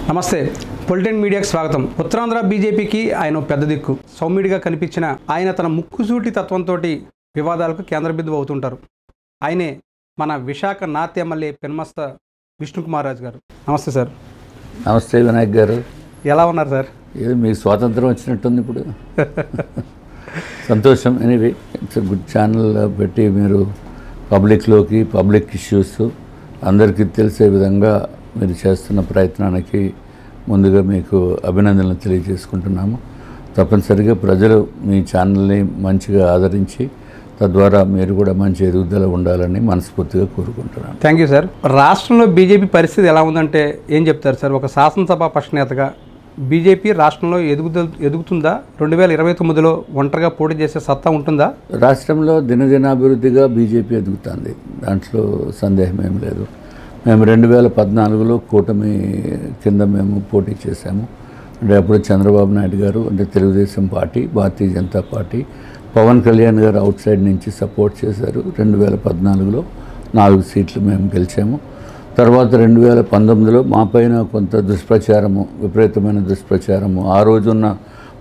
నమస్తే పొలిటికల్ మీడియాకి స్వాగతం. ఉత్తరాంధ్ర బీజేపీకి ఆయన పెద్ద దిక్కు. సౌమ్యుడిగా కనిపించిన ఆయన తన ముక్కుసూటి తత్వంతో వివాదాలకు కేంద్ర బిందువు అవుతుంటారు. ఆయనే మన విశాఖ నార్త్ ఎమ్మెల్యే పెన్మస్త విష్ణుకుమార్ రాజు గారు. నమస్తే సార్. నమస్తే వినాయక్ గారు. ఎలా ఉన్నారు సార్? ఏదో మీకు స్వాతంత్రం వచ్చినట్టుంది ఇప్పుడు. సంతోషం. ఎనీవే ఇట్స్ గుడ్ ఛానల్ పెట్టి మీరు పబ్లిక్ ఇష్యూస్ అందరికీ తెలిసే విధంగా మీరు చేస్తున్న ప్రయత్నానికి ముందుగా మీకు అభినందనలు తెలియజేసుకుంటున్నాము. తప్పనిసరిగా ప్రజలు మీ ఛానల్ని మంచిగా ఆదరించి తద్వారా మీరు కూడా మంచి ఎదుగుదల ఉండాలని మనస్ఫూర్తిగా కోరుకుంటున్నాను. Thank you sir. రాష్ట్రంలో బీజేపీ పరిస్థితి ఎలా ఉందంటే ఏం చెప్తారు సార్? ఒక శాసనసభ పక్షనేతగా బీజేపీ రాష్ట్రంలో ఎదుగుతుందా? 2029లో ఒంటరిగా పోటీ చేసే సత్తా ఉంటుందా? రాష్ట్రంలో దినదినాభివృద్ధిగా బీజేపీ ఎదుగుతుంది, దాంట్లో సందేహం ఏం లేదు. మేము 2014లో కూటమి కింద మేము పోటీ చేశాము. అంటే అప్పుడు చంద్రబాబు నాయుడు గారు అంటే తెలుగుదేశం పార్టీ, భారతీయ జనతా పార్టీ, పవన్ కళ్యాణ్ గారు అవుట్ సైడ్ నుంచి సపోర్ట్ చేశారు. 2014లో 4 సీట్లు మేము గెలిచాము. తర్వాత 2019లో మా పైన కొంత దుష్ప్రచారము, విపరీతమైన దుష్ప్రచారము, ఆ రోజున్న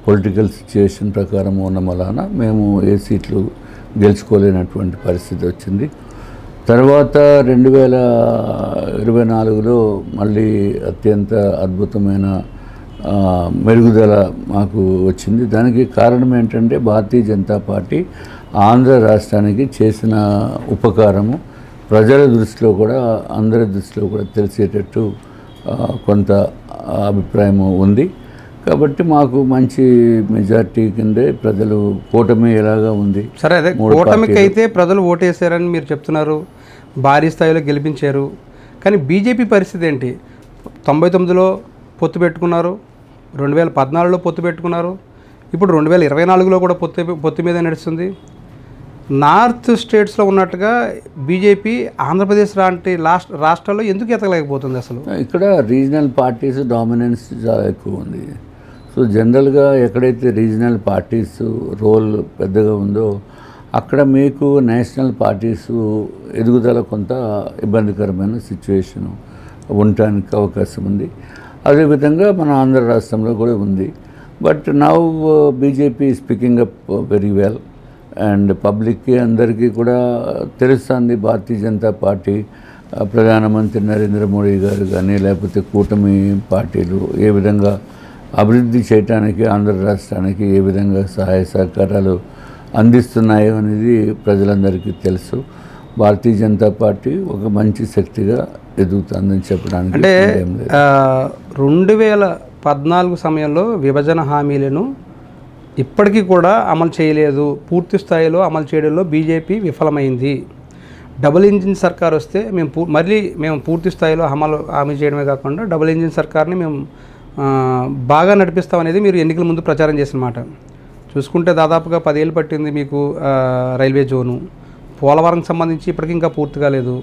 పొలిటికల్ సిచ్యుయేషన్ ప్రకారం ఉన్న వలన మేము ఏ సీట్లు గెలుచుకోలేనటువంటి పరిస్థితి వచ్చింది. తర్వాత 2024లో మళ్ళీ అత్యంత అద్భుతమైన మెరుగుదల మాకు వచ్చింది. దానికి కారణం ఏంటంటే భారతీయ జనతా పార్టీ ఆంధ్ర రాష్ట్రానికి చేసిన ఉపకారము ప్రజల దృష్టిలో కూడా, అందరి దృష్టిలో కూడా తెలిసేటట్టు కొంత అభిప్రాయం ఉంది. కాబట్టి మాకు మంచి మెజార్టీ కిందే ప్రజలు కూటమి ఎలాగా ఉంది. సరే, అదే కూటమికి అయితే ప్రజలు ఓటేశారని మీరు చెప్తున్నారు, భారీ స్థాయిలో గెలిపించారు. కానీ బీజేపీ పరిస్థితి ఏంటి? 99లో పొత్తు పెట్టుకున్నారు, 2014లో పొత్తు పెట్టుకున్నారు, ఇప్పుడు 2024లో కూడా పొత్తు మీద నడుస్తుంది. నార్త్ స్టేట్స్లో ఉన్నట్టుగా బీజేపీ ఆంధ్రప్రదేశ్ లాంటి రాష్ట్రాల్లో ఎందుకు ఎతకలేకపోతుంది? అసలు ఇక్కడ రీజనల్ పార్టీస్ డామినెన్స్ చాలా ఎక్కువ ఉంది. సో జనరల్గా ఎక్కడైతే రీజనల్ పార్టీస్ రోల్ పెద్దగా ఉందో అక్కడ మీకు నేషనల్ పార్టీస్ ఎదుగుదల కొంత ఇబ్బందికరమైన సిచ్యువేషన్ ఉండటానికి అవకాశం ఉంది. అదేవిధంగా మన ఆంధ్ర రాష్ట్రంలో కూడా ఉంది. But now BJP is picking up very well and పబ్లిక్కి అందరికీ కూడా తెలుస్తుంది భారతీయ జనతా పార్టీ, ప్రధానమంత్రి నరేంద్ర మోడీ గారు కానీ లేకపోతే కూటమి పార్టీలు ఏ విధంగా అభివృద్ధి చేయడానికి ఆంధ్ర రాష్ట్రానికి ఏ విధంగా సహాయ సహకారాలు అందిస్తున్నాయో అనేది ప్రజలందరికీ తెలుసు. భారతీయ జనతా పార్టీ ఒక మంచి శక్తిగా ఎదుగుతుందని చెప్పడానికి అంటే 2014 సమయంలో విభజన హామీలను ఇప్పటికీ కూడా అమలు చేయలేదు, పూర్తి స్థాయిలో అమలు చేయడంలో బీజేపీ విఫలమైంది. డబుల్ ఇంజిన్ సర్కార్ వస్తే మేము పూర్తి స్థాయిలో హామీ చేయడమే కాకుండా డబుల్ ఇంజిన్ సర్కార్ని మేము బాగా నడిపిస్తామనేది మీరు ఎన్నికల ముందు ప్రచారం చేసిన మాట. చూసుకుంటే దాదాపుగా 10 ఏళ్ళు పట్టింది మీకు రైల్వే జోను. పోలవరంకి సంబంధించి ఇప్పటికీ ఇంకా పూర్తి కాలేదు,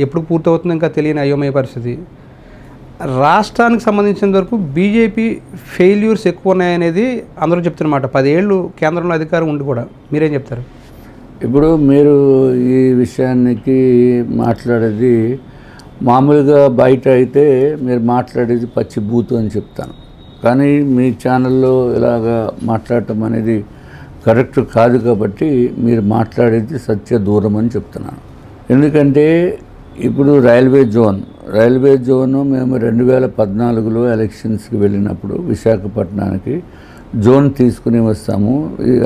ఎప్పుడు పూర్తవుతుందో ఇంకా తెలియని అయోమయ పరిస్థితి. రాష్ట్రానికి సంబంధించిన వరకు బీజేపీ ఫెయిల్యూర్స్ ఎక్కువ ఉన్నాయనేది అందరూ చెప్తున్నమాట. 10 ఏళ్ళు కేంద్రంలో అధికారం ఉండి కూడా. మీరేం చెప్తారు? ఇప్పుడు మీరు ఈ విషయానికి మాట్లాడేది మామూలుగా బయట అయితే మీరు మాట్లాడేది పచ్చి బూతు అని చెప్తాను, కానీ మీ ఛానల్లో ఇలాగా మాట్లాడటం అనేది కరెక్ట్ కాదు. కాబట్టి మీరు మాట్లాడేది సత్య దూరం అని చెప్తున్నాను. ఎందుకంటే ఇప్పుడు రైల్వే జోను మేము 2014లో ఎలక్షన్స్కి వెళ్ళినప్పుడు విశాఖపట్నానికి జోన్ తీసుకుని వస్తాము,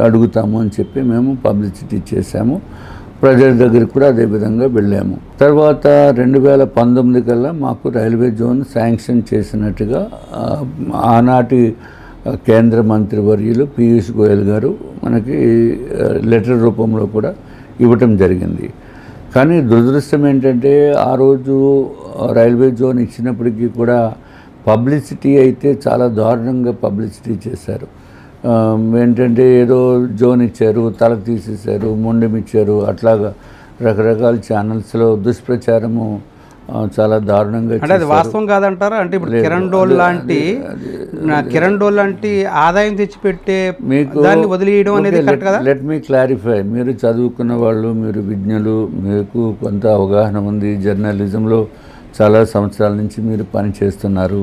అడుగుతాము అని చెప్పి మేము పబ్లిసిటీ చేశాము. ప్రజల దగ్గరికి కూడా అదేవిధంగా వెళ్ళాము. తర్వాత 2019 కల్లా మాకు రైల్వే జోన్ శాంక్షన్ చేసినట్టుగా ఆనాటి కేంద్ర మంత్రివర్యులు పీయూష్ గోయల్ గారు మనకి లెటర్ రూపంలో కూడా ఇవ్వటం జరిగింది. కానీ దురదృష్టం ఏంటంటే ఆ రోజు రైల్వే జోన్ ఇచ్చినప్పటికీ కూడా పబ్లిసిటీ అయితే చాలా దారుణంగా పబ్లిసిటీ చేశారు. ఏంటంటే ఏదో జోన్ ఇచ్చారు, తలకు తీసేశారు, మొండెం ఇచ్చారు, అట్లాగా రకరకాల ఛానల్స్లో దుష్ప్రచారము చాలా దారుణంగా. అంటే అది వాస్తవం కాదంటారా? అంటే ఇప్పుడు కిరణ్ డోల్ లాంటి ఆదాయం తెచ్చిపెట్టే మీకు దాన్ని వదిలేయడం అనేది కరెక్ట్ కదా? Let me clarify. మీరు చదువుకున్న వాళ్ళు, మీరు విజ్ఞులు, మీకు కొంత అవగాహన ఉంది, జర్నలిజంలో చాలా సంవత్సరాల నుంచి మీరు పని చేస్తున్నారు.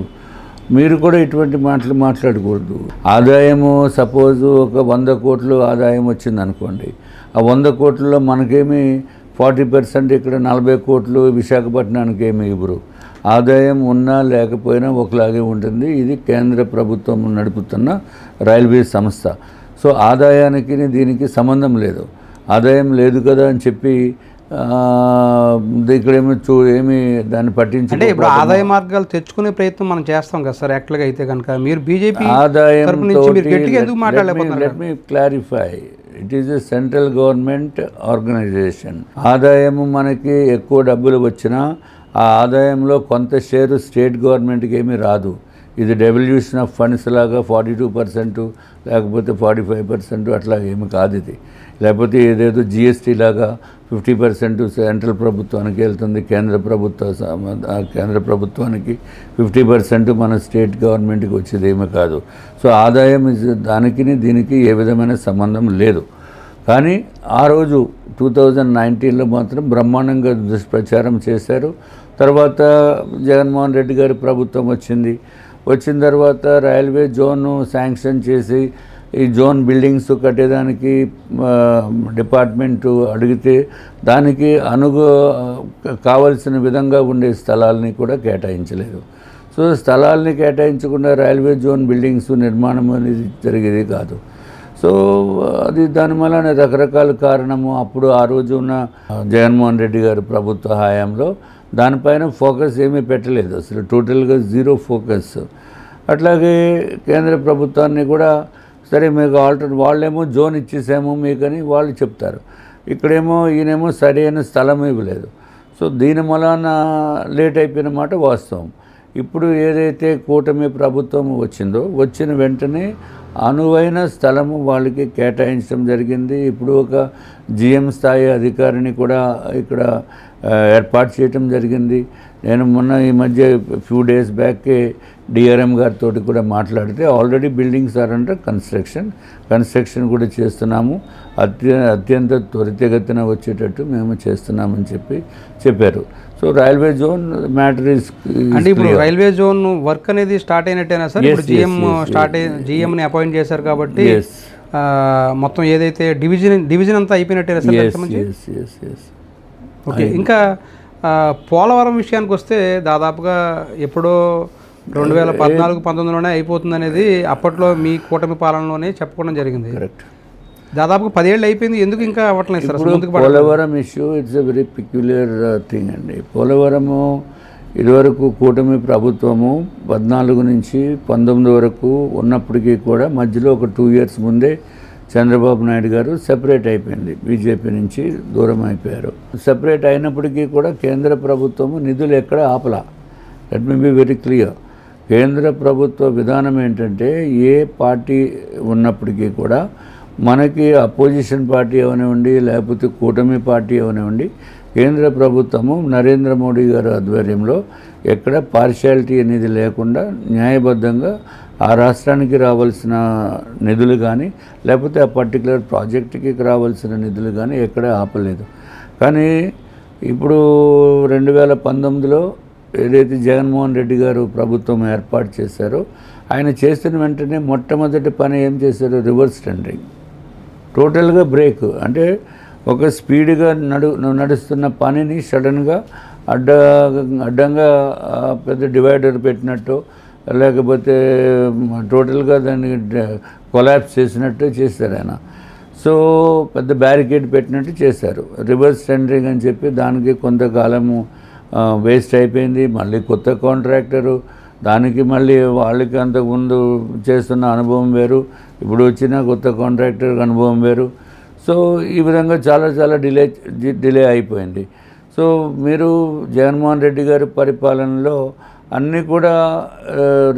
మీరు కూడా ఇటువంటి మాటలు మాట్లాడకూడదు. ఆదాయము సపోజ్ ఒక 100 కోట్లు ఆదాయం వచ్చింది అనుకోండి, ఆ 100 కోట్లలో మనకేమి 40% ఇక్కడ 40 కోట్లు విశాఖపట్నానికి ఏమి ఇవ్వరు. ఆదాయం ఉన్నా లేకపోయినా ఒకలాగే ఉంటుంది. ఇది కేంద్ర ప్రభుత్వం నడుపుతున్న రైల్వే సంస్థ. సో ఆదాయానికి దీనికి సంబంధం లేదు. ఆదాయం లేదు కదా అని చెప్పి ఇక్కడేమో ఏమి దాన్ని పట్టించి అంటే ఇప్పుడు ఆదాయ మార్గాలు తెచ్చుకునే ప్రయత్నం మనం చేస్తాం కదా సార్. యాక్చువల్గా అయితే కనుక మీరు బీజేపీ ఆదాయం ఎందుకు మాట్లాడలేకపోతున్నారు? Let me clarify, it is a central government organisation. ఆదాయము మనకి ఎక్కువ డబ్బులు వచ్చినా ఆ ఆదాయంలో కొంత షేరు స్టేట్ గవర్నమెంట్కి ఏమీ రాదు. ఇది డెవల్యూషన్ ఆఫ్ ఫండ్స్ లాగా 42% లేకపోతే 45% అట్లా ఏమి కాదు ఇది. లేకపోతే ఏదేదో జిఎస్టీ లాగా 50% సెంట్రల్ ప్రభుత్వానికి వెళ్తుంది, కేంద్ర ప్రభుత్వానికి 50% మన స్టేట్ గవర్నమెంట్కి వచ్చేది ఏమీ కాదు. సో ఆదాయం దానికి దీనికి ఏ విధమైన సంబంధం లేదు. కానీ ఆ రోజు 2019లో మాత్రం బ్రహ్మాండంగా దుష్ప్రచారం చేశారు. తర్వాత జగన్మోహన్ రెడ్డి గారి ప్రభుత్వం వచ్చిన తర్వాత రైల్వే జోన్ శాంక్షన్ చేసి ఈ జోన్ బిల్డింగ్స్ కట్టేదానికి డిపార్ట్మెంటు అడిగితే దానికి కావలసిన విధంగా ఉండే స్థలాల్ని కూడా కేటాయించలేదు. సో స్థలాల్ని కేటాయించకుండా రైల్వే జోన్ బిల్డింగ్స్ నిర్మాణం అనేది జరిగేది కాదు. సో అది దాని వలన రకరకాల కారణము. అప్పుడు ఆ రోజు ఉన్న జగన్మోహన్ రెడ్డి గారి ప్రభుత్వ హయాంలో దానిపైన ఫోకస్ ఏమీ పెట్టలేదు, అసలు టోటల్గా జీరో ఫోకస్. అట్లాగే కేంద్ర ప్రభుత్వాన్ని కూడా సరే మీకు వాళ్ళేమో జోన్ ఇచ్చేసాము మీకని వాళ్ళు చెప్తారు, ఇక్కడేమో ఈయనేమో సరైన స్థలం ఇవ్వలేదు. సో దీని వలన లేట్ అయిపోయిన మాట వాస్తవం. ఇప్పుడు ఏదైతే కూటమి ప్రభుత్వం వచ్చిన వెంటనే అనువైన స్థలము వాళ్ళకి కేటాయించడం జరిగింది. ఇప్పుడు ఒక జిఎం స్థాయి అధికారిని కూడా ఇక్కడ ఏర్పాటు చేయటం జరిగింది. నేను మొన్న ఈ మధ్య ఫ్యూ డేస్ బ్యాకే డిఆర్ఎం గారితో కూడా మాట్లాడితే already buildings are under construction కూడా చేస్తున్నాము, అత్యంత త్వరితగతిన వచ్చేటట్టు మేము చేస్తున్నామని చెప్పారు. So railway zone matter is అంటే ఇప్పుడు రైల్వే జోన్ వర్క్ అనేది స్టార్ట్ అయినట్టేనా సార్? ఇప్పుడు జిఎంని అపాయింట్ చేశారు కాబట్టి మొత్తం ఏదైతే డివిజన్ అంతా అయిపోయినట్టేనా సార్? ఓకే. ఇంకా పోలవరం విషయానికి వస్తే దాదాపుగా ఎప్పుడో 2014-19లోనే అయిపోతుంది అనేది అప్పట్లో మీ కూటమి పాలనలోనే చెప్పుకోవడం జరిగింది. కరెక్ట్. దాదాపు 10 ఏళ్ళు అయిపోయింది, ఎందుకు ఇంకా అవ్వట్లేదు sir? Polavaram issue it's a very peculiar thing అండి. పోలవరము ఇదివరకు కూటమి ప్రభుత్వము 14 నుంచి 19 వరకు ఉన్నప్పటికీ కూడా మధ్యలో ఒక 2 years ముందే చంద్రబాబు నాయుడు గారు సెపరేట్ అయిపోయింది, బీజేపీ నుంచి దూరం అయిపోయారు. సెపరేట్ అయినప్పటికీ కూడా కేంద్ర ప్రభుత్వము నిధులు ఎక్కడ ఆపలా. Let me be very clear. కేంద్ర ప్రభుత్వ విధానం ఏంటంటే ఏ పార్టీ ఉన్నప్పటికీ కూడా మనకి అపోజిషన్ పార్టీ అవనివ్వండి లేకపోతే కూటమి పార్టీ అవనివ్వండి, కేంద్ర ప్రభుత్వము నరేంద్ర మోడీ గారి ఆధ్వర్యంలో ఎక్కడ పార్షియాలిటీ అనేది లేకుండా న్యాయబద్ధంగా ఆ రాష్ట్రానికి రావాల్సిన నిధులు కానీ లేకపోతే ఆ పర్టికులర్ ప్రాజెక్టుకి రావాల్సిన నిధులు కానీ ఎక్కడ ఆపలేదు. కానీ ఇప్పుడు 2019లో ఏదైతే జగన్మోహన్ రెడ్డి గారు ప్రభుత్వం ఏర్పాటు చేశారో ఆయన చేసిన వెంటనే మొట్టమొదటి పని ఏం చేశారు? రివర్స్ టెండరింగ్, టోటల్గా బ్రేక్. అంటే ఒక స్పీడ్గా నడుస్తున్న పనిని సడన్గా అడ్డంగా పెద్ద డివైడర్ పెట్టినట్టు లేకపోతే టోటల్గా దాన్ని కొలాప్స్ చేసినట్టు చేశారు ఆయన. సో పెద్ద బ్యారికేడ్ పెట్టినట్టు చేశారు. రివర్స్ టెండరింగ్ అని చెప్పి దానికి కొంతకాలము వేస్ట్ అయిపోయింది. మళ్ళీ కొత్త కాంట్రాక్టరు, దానికి మళ్ళీ వాళ్ళకి అంతకుముందు చేస్తున్న అనుభవం వేరు, ఇప్పుడు వచ్చిన కొత్త కాంట్రాక్టర్ అనుభవం వేరు. సో ఈ విధంగా చాలా డిలే అయిపోయింది. సో మీరు జగన్మోహన్ రెడ్డి గారి పరిపాలనలో అన్నీ కూడా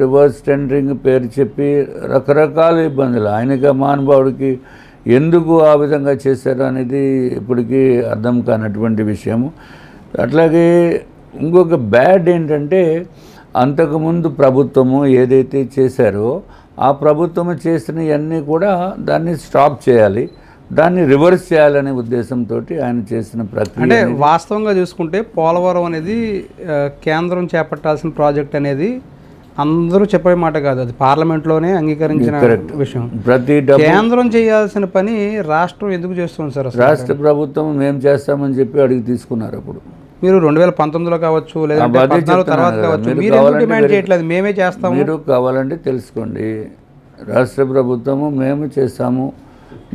రివర్స్ టెండరింగ్ పేరు చెప్పి రకరకాల ఇబ్బందులు, ఆయనకి మహానుభావుడికి ఎందుకు ఆ విధంగా చేశారు అనేది ఇప్పటికీ అర్థం కానటువంటి విషయము. అట్లాగే ఇంకొక బ్యాడ్ ఏంటంటే అంతకుముందు ప్రభుత్వము ఏదైతే చేశారో ఆ ప్రభుత్వము చేసినవన్నీ కూడా దాన్ని స్టాప్ చేయాలి, దాన్ని రివర్స్ చేయాలనే ఉద్దేశంతో ఆయన చేసిన ప్రక్రియ. అంటే వాస్తవంగా చూసుకుంటే పోలవరం అనేది కేంద్రం చేపట్టాల్సిన ప్రాజెక్ట్ అనేది అందరూ చెప్పే మాట కాదు, అది పార్లమెంట్లోనే అంగీకరించిన విషయం. ప్రతి కేంద్రం చేయాల్సిన పని రాష్ట్రం ఎందుకు చేస్తుంది సార్? రాష్ట్ర ప్రభుత్వం మేము చేస్తామని చెప్పి అడిగి తీసుకున్నారు. అప్పుడు మీరు 2019లో కావచ్చు, లేదంటే 14 తర్వాత కావచ్చు, మీరు ఎందుకు డిమాండ్ చేయట్లేదు? మేమే చేస్తాము. మీరు కావాలంటే తెలుసుకోండి, రాష్ట్ర ప్రభుత్వము మేము చేస్తాము,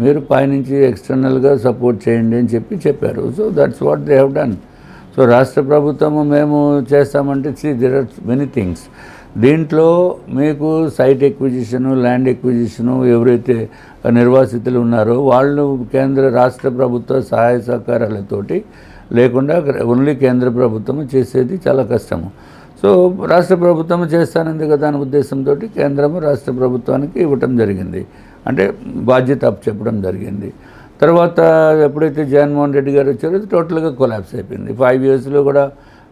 మీరు పైనుంచి ఎక్స్టర్నల్గా సపోర్ట్ చేయండి అని చెప్పారు. So that's what they have done. So రాష్ట్ర ప్రభుత్వము మేము చేస్తామంటే దేర్ ఆర్ మెనీ థింగ్స్. దీంట్లో మీకు సైట్ ఎక్విజిషను, ల్యాండ్ ఎక్విజిషను, ఎవరైతే నిర్వాసితులు ఉన్నారో వాళ్ళు రాష్ట్ర ప్రభుత్వ సహాయ సహకారాలతోటి లేకుండా ఓన్లీ కేంద్ర ప్రభుత్వం చేసేది చాలా కష్టము. సో రాష్ట్ర ప్రభుత్వం చేస్తానంది కదా అనే ఉద్దేశంతో కేంద్రము రాష్ట్ర ప్రభుత్వానికి ఇవ్వటం జరిగింది, అంటే బాధ్యత చెప్పడం జరిగింది. తర్వాత ఎప్పుడైతే జగన్మోహన్ రెడ్డి గారు వచ్చారో టోటల్గా కొలాప్స్ అయిపోయింది. 5 yearsలో కూడా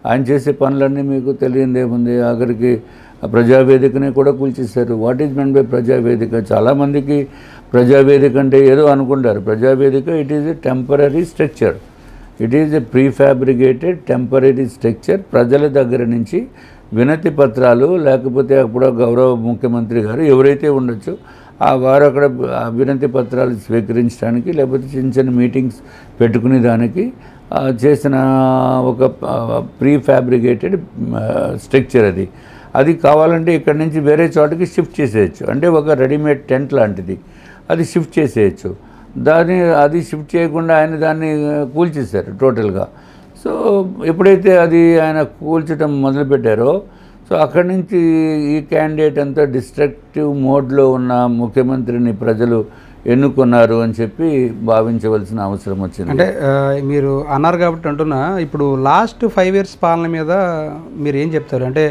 ఆయన చేసే పనులన్నీ మీకు తెలియంది ఏముంది, ఆఖరికి ప్రజావేదికనే కూడా కూల్చేశారు. What is meant by Prajavedika? చాలామందికి ప్రజావేదిక అంటే ఏదో అనుకుంటారు. Prajavedika it is a temporary structure, it is a prefabricated temporary structure. ప్రజల దగ్గర నుంచి వినతి పత్రాలు లేకపోతే అప్పుడు గౌరవ ముఖ్యమంత్రి గారు ఎవరైతే ఉండొచ్చో వారు అక్కడ వినతి పత్రాలు స్వీకరించడానికి లేకపోతే చిన్న చిన్న మీటింగ్స్ పెట్టుకునే దానికి చేసిన ఒక ప్రీఫ్యాబ్రికేటెడ్ స్ట్రక్చర్ అది కావాలంటే ఇక్కడ నుంచి వేరే చోటకి షిఫ్ట్ చేసేయచ్చు. అంటే ఒక రెడీమేడ్ టెంట్ లాంటిది, అది షిఫ్ట్ చేసేయచ్చు. అది షిఫ్ట్ చేయకుండా ఆయన దాన్ని కూల్చేశారు టోటల్గా. సో ఎప్పుడైతే అది ఆయన కూల్చడం మొదలుపెట్టారో సో అక్కడి నుంచి ఈ క్యాండిడేట్ అంతా డిస్ట్రక్టివ్ మోడ్లో ఉన్న ముఖ్యమంత్రిని ప్రజలు ఎన్నుకున్నారు అని చెప్పి భావించవలసిన అవసరం వచ్చింది. అంటే మీరు అన్నారు కాబట్టి అంటున్నా, ఇప్పుడు లాస్ట్ 5 years పాలన మీద మీరు ఏం చెప్తారు? అంటే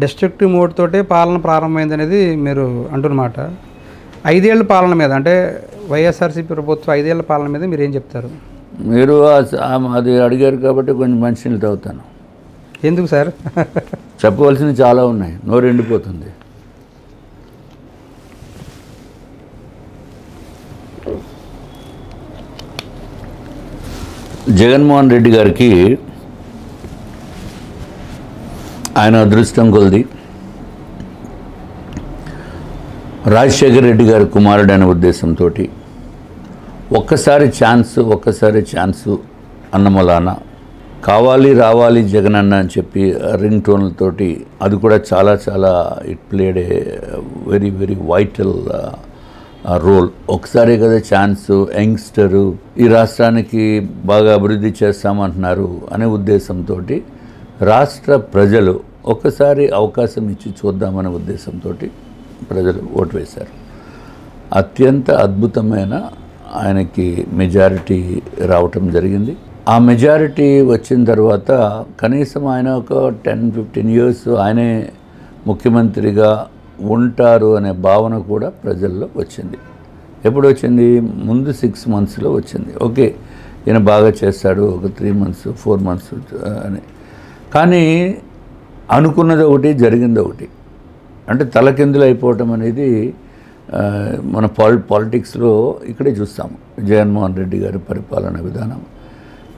డిస్ట్రక్టివ్ మోడ్ తోటే పాలన ప్రారంభమైంది అనేది మీరు అంటున్నమాట. 5 ఏళ్ల పాలన మీద, అంటే వైఎస్ఆర్సీపీ ప్రభుత్వం 5 ఏళ్ల పాలన మీద మీరు ఏం చెప్తారు? మీరు అది అడిగారు కాబట్టి కొంచెం మంచినీళ్ళు తాగుతాను. ఎందుకు సార్? చెప్పవలసినవి చాలా ఉన్నాయి, నోరు ఎండిపోతుంది. జగన్మోహన్ రెడ్డి గారికి ఆయన అదృష్టం కొలది రాజశేఖర రెడ్డి గారి కుమారుడు అనే ఉద్దేశంతో ఒక్కసారి ఛాన్సు అన్నమలాన కావాలి రావాలి జగనన్న అని చెప్పి రింగ్ టోన్లతోటి అది కూడా చాలా it played a very very vital role. ఒకసారి కదా ఛాన్సు, యంగ్స్టరు, ఈ రాష్ట్రానికి బాగా అభివృద్ధి చేస్తామంటున్నారు అనే ఉద్దేశంతో రాష్ట్ర ప్రజలు ఒకసారి అవకాశం ఇచ్చి చూద్దామనే ఉద్దేశంతో ప్రజలు ఓటు వేశారు. అత్యంత అద్భుతమైన ఆయనకి మెజారిటీ రావటం జరిగింది. ఆ మెజారిటీ వచ్చిన తర్వాత కనీసం ఆయన ఒక 10-15 years ఆయనే ముఖ్యమంత్రిగా ఉంటారు అనే భావన కూడా ప్రజల్లో వచ్చింది. ఎప్పుడు వచ్చింది? ముందు 6 monthsలో వచ్చింది. ఓకే, ఈయన బాగా చేస్తాడు, ఒక 3 months 4 months అని. కానీ అనుకున్నది ఒకటి, జరిగింది ఒకటి. అంటే తలకిందులు అయిపోవటం అనేది మన పాలిటిక్స్లో ఇక్కడే చూస్తాము. జగన్మోహన్ రెడ్డి గారి పరిపాలన విధానం.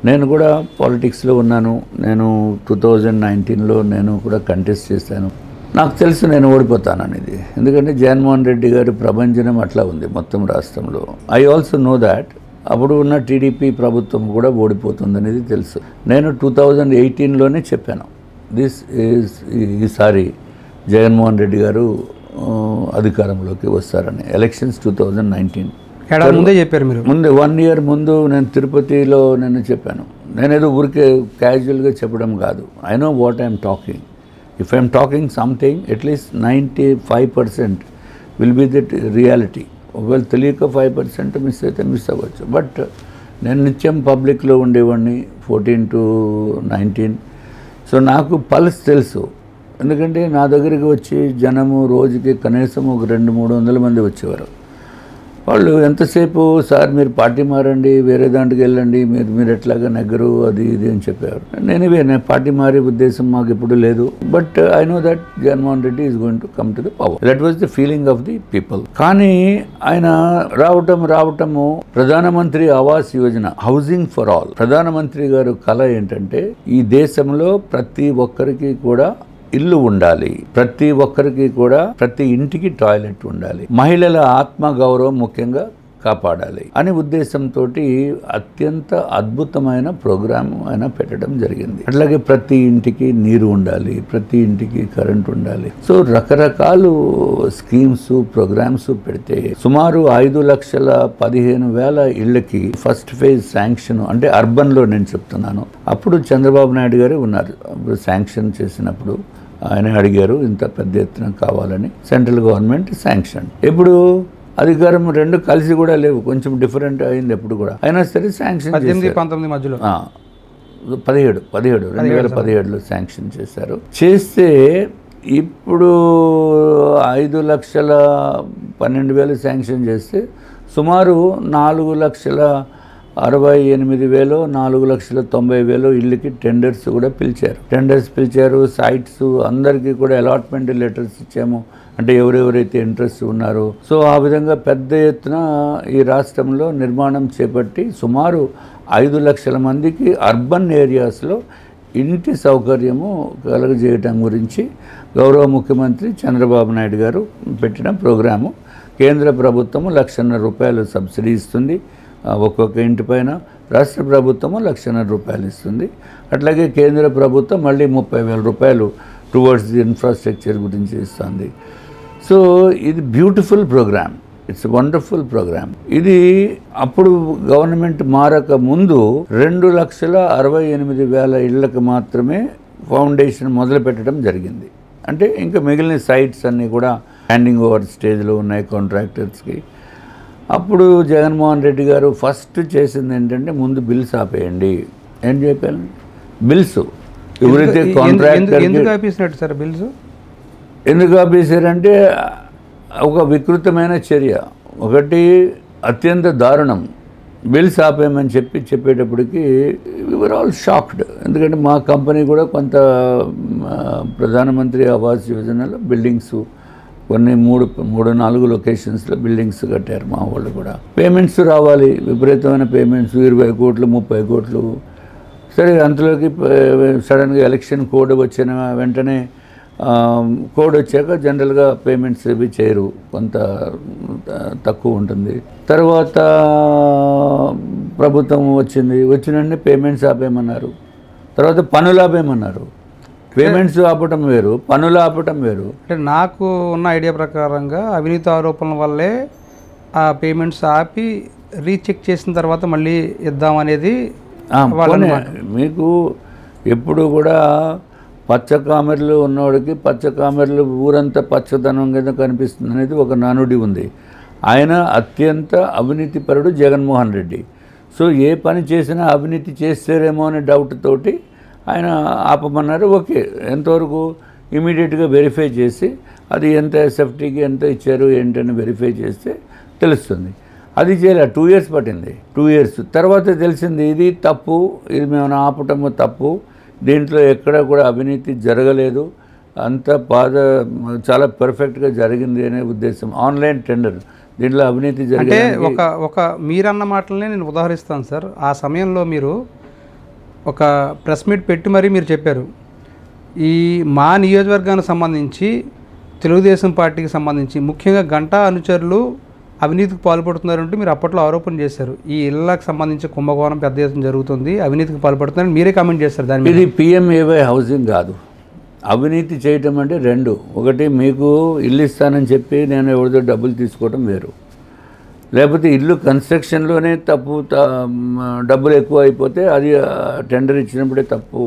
నేను కూడా పాలిటిక్స్లో ఉన్నాను. నేను 2019లో నేను కూడా కంటెస్ట్ చేశాను. నాకు తెలుసు నేను ఓడిపోతాను అనేది. ఎందుకంటే జగన్మోహన్ రెడ్డి గారి ప్రభంజనం అట్లా ఉంది మొత్తం రాష్ట్రంలో. ఐ ఆల్సో నో దాట్ అప్పుడు ఉన్న టీడీపీ ప్రభుత్వం కూడా ఓడిపోతుందనేది తెలుసు. నేను 2018లోనే చెప్పాను, ఈసారి జగన్మోహన్ రెడ్డి గారు అధికారంలోకి వస్తారని. ఎలక్షన్స్ 2019 ముందే చెప్పారు మీరు. ముందు 1 year ముందు నేను తిరుపతిలో నేను చెప్పాను. నేనేదో ఊరికే క్యాజువల్గా చెప్పడం కాదు. I know what I'm talking. If I'm talking something at least 95% will be that reality. ఒకవేళ తెలియక 5% మిస్ అయితే మిస్ అవ్వచ్చు. బట్ నేను నిత్యం పబ్లిక్లో ఉండేవాడిని 14 to 19. సో నాకు పల్స్ తెలుసు. ఎందుకంటే నా దగ్గరికి వచ్చి జనము రోజుకి కనీసం ఒక 200-300 మంది వచ్చేవారు. వాళ్ళు ఎంతసేపు సార్ మీరు పార్టీ మారండి, వేరే దాంట్కి వెళ్ళండి, మీరు ఎట్లాగా నెగ్గరు అది ఇది అని చెప్పారు. నేను పార్టీ మారే ఉద్దేశం మాకు ఎప్పుడు లేదు. But I know that Jaganmohan Reddy is going to come to the power. That was the feeling of the people. కానీ ఆయన రావటము ప్రధానమంత్రి Awas Yojana, housing for all. ప్రధానమంత్రి గారు కళ ఏంటంటే ఈ దేశంలో ప్రతి ఒక్కరికి కూడా ఇల్లు ఉండాలి, ప్రతి ఒక్కరికి కూడా ప్రతి ఇంటికి టాయిలెట్ ఉండాలి, మహిళల ఆత్మగౌరవం ముఖ్యంగా కాపాడాలి అనే ఉద్దేశంతో అత్యంత అద్భుతమైన ప్రోగ్రామ్ ఆయన పెట్టడం జరిగింది. అట్లాగే ప్రతి ఇంటికి నీరు ఉండాలి, ప్రతి ఇంటికి కరెంట్ ఉండాలి. సో రకరకాలు స్కీమ్స్ ప్రోగ్రామ్స్ పెడితే సుమారు 5,15,000 ఇళ్ళకి ఫస్ట్ ఫేజ్ శాంక్షన్, అంటే అర్బన్లో నేను చెప్తున్నాను. అప్పుడు చంద్రబాబు నాయుడు గారు ఉన్నారు. అప్పుడు శాంక్షన్ చేసినప్పుడు ఆయన అడిగారు ఇంత పెద్ద ఎత్తున కావాలని. Central government sanction. ఇప్పుడు అధికారం రెండు కలిసి కూడా లేవు, కొంచెం డిఫరెంట్ అయింది ఎప్పుడు కూడా. అయినా సరే శాంక్షన్ 18-19 మధ్యలో 2017లో శాంక్షన్ చేశారు. చేస్తే ఇప్పుడు 5,12,000 శాంక్షన్ చేస్తే సుమారు 4,68,000 4,90,000 ఇళ్ళకి టెండర్స్ కూడా పిలిచారు. సైట్స్ అందరికీ కూడా అలాట్మెంట్ లెటర్స్ ఇచ్చాము, అంటే ఎవరెవరైతే ఇంట్రెస్ట్ ఉన్నారో. సో ఆ విధంగా పెద్ద ఎత్తున ఈ రాష్ట్రంలో నిర్మాణం చేపట్టి సుమారు 5 లక్షల మందికి అర్బన్ ఏరియాస్లో ఇంటి సౌకర్యము కలుగజేయటం గురించి గౌరవ ముఖ్యమంత్రి చంద్రబాబు నాయుడు గారు పెట్టిన ప్రోగ్రాము. కేంద్ర ప్రభుత్వము ₹1,00,000 సబ్సిడీ ఇస్తుంది ఒక్కొక్క ఇంటి పైన, రాష్ట్ర ప్రభుత్వము ₹1,00,000 ఇస్తుంది. అట్లాగే కేంద్ర ప్రభుత్వం మళ్ళీ ₹30,000 టువర్డ్స్ ది ఇన్ఫ్రాస్ట్రక్చర్ గురించి ఇస్తుంది. సో ఇది beautiful programme, it's wonderful programme. ఇది అప్పుడు గవర్నమెంట్ మారక ముందు 2,68,000 ఇళ్లకు మాత్రమే ఫౌండేషన్ మొదలు పెట్టడం జరిగింది. అంటే ఇంకా మిగిలిన సైట్స్ అన్నీ కూడా హ్యాండింగ్ ఓవర్ స్టేజ్లో ఉన్నాయి కాంట్రాక్టర్స్కి. అప్పుడు జగన్మోహన్ రెడ్డి గారు ఫస్ట్ చేసింది ఏంటంటే ముందు బిల్స్ ఆపేయండి. ఏం చెప్పాను, బిల్స్ ఎవరైతే కాంట్రాక్టర్ ఎందుకు ఆపేసినట్టు సార్ బిల్స్? ఎందుకు ఆపేశారంటే ఒక వికృతమైన చర్య, ఒకటి అత్యంత దారుణం. బిల్స్ ఆపేయమని చెప్పేటప్పటికి వీఆర్ ఆల్ షాక్డ్. ఎందుకంటే మా కంపెనీ కూడా కొంత ప్రధానమంత్రి ఆవాస్ యోజనలో బిల్డింగ్స్ కొన్ని 3-4 లొకేషన్స్లో బిల్డింగ్స్ కట్టారు మా వాళ్ళు కూడా. పేమెంట్స్ రావాలి, విపరీతమైన పేమెంట్స్, 20 కోట్లు 30 కోట్లు. సరే అంతలోకి సడన్గా ఎలక్షన్ కోడ్ వచ్చిన వెంటనే కోడ్ వచ్చాక జనరల్గా పేమెంట్స్ ఇవి చేయరు, కొంత తక్కువ ఉంటుంది. తర్వాత ప్రభుత్వం వచ్చినంటే పేమెంట్స్ ఆపేయమన్నారు, తర్వాత పనులు ఆపేయమన్నారు. పేమెంట్స్ ఆపటం వేరు, పనులు ఆపటం వేరు. అంటే నాకు ఉన్న ఐడియా ప్రకారంగా అవినీతి ఆరోపణల వల్లే ఆ పేమెంట్స్ ఆపి రీచెక్ చేసిన తర్వాత మళ్ళీ ఇద్దామనేది. మీకు ఎప్పుడు కూడా పచ్చ కామెర్లు ఉన్నవాడికి పచ్చ కామెర్లు ఊరంతా పచ్చదనం కింద కనిపిస్తుంది అనేది ఒక నానుడి ఉంది. ఆయన అత్యంత అవినీతిపరుడు జగన్మోహన్ రెడ్డి. సో ఏ పని చేసినా అవినీతి చేస్తారేమో అనే డౌట్ తోటి ఆయన ఆపమన్నారు. ఓకే, ఎంతవరకు ఇమీడియట్గా వెరిఫై చేసి అది ఎంత ఎస్ఎఫ్టీకి ఎంత ఇచ్చారు ఏంటని వెరిఫై చేస్తే తెలుస్తుంది. అది చేయలే, 2 years పట్టింది. 2 years తర్వాత తెలిసింది ఇది తప్పు, ఇది మేము ఆపటము తప్పు, దీంట్లో ఎక్కడ కూడా అవినీతి జరగలేదు, అంత చాలా పర్ఫెక్ట్గా జరిగింది అనే ఉద్దేశం. ఆన్లైన్ టెండర్, దీంట్లో అవినీతి జరిగింది. ఒక మీరన్న మాటలనే నేను ఉదాహరిస్తాను సార్. ఆ సమయంలో మీరు ఒక ప్రెస్ మీట్ పెట్టి మరీ మీరు చెప్పారు, ఈ మా నియోజకవర్గానికి సంబంధించి తెలుగుదేశం పార్టీకి సంబంధించి ముఖ్యంగా గంటా అనుచరులు అవినీతికి పాల్పడుతున్నారంటూ మీరు అప్పట్లో ఆరోపణ చేశారు. ఈ ఇళ్ళకి సంబంధించి కుంభకోణం పెద్ద ఎత్తున జరుగుతుంది, అవినీతికి పాల్పడుతున్నారని మీరే కామెంట్ చేశారు. దాని ఇది PMAY హౌసింగ్ కాదు. అవినీతి చేయటం అంటే రెండు, ఒకటి మీకు ఇల్లు ఇస్తానని చెప్పి నేను ఎవరితో డబ్బులు తీసుకోవడం వేరు, లేకపోతే ఇల్లు కన్స్ట్రక్షన్లోనే తప్పు, డబ్బులు ఎక్కువ అయిపోతే అది టెండర్ ఇచ్చినప్పుడే తప్పు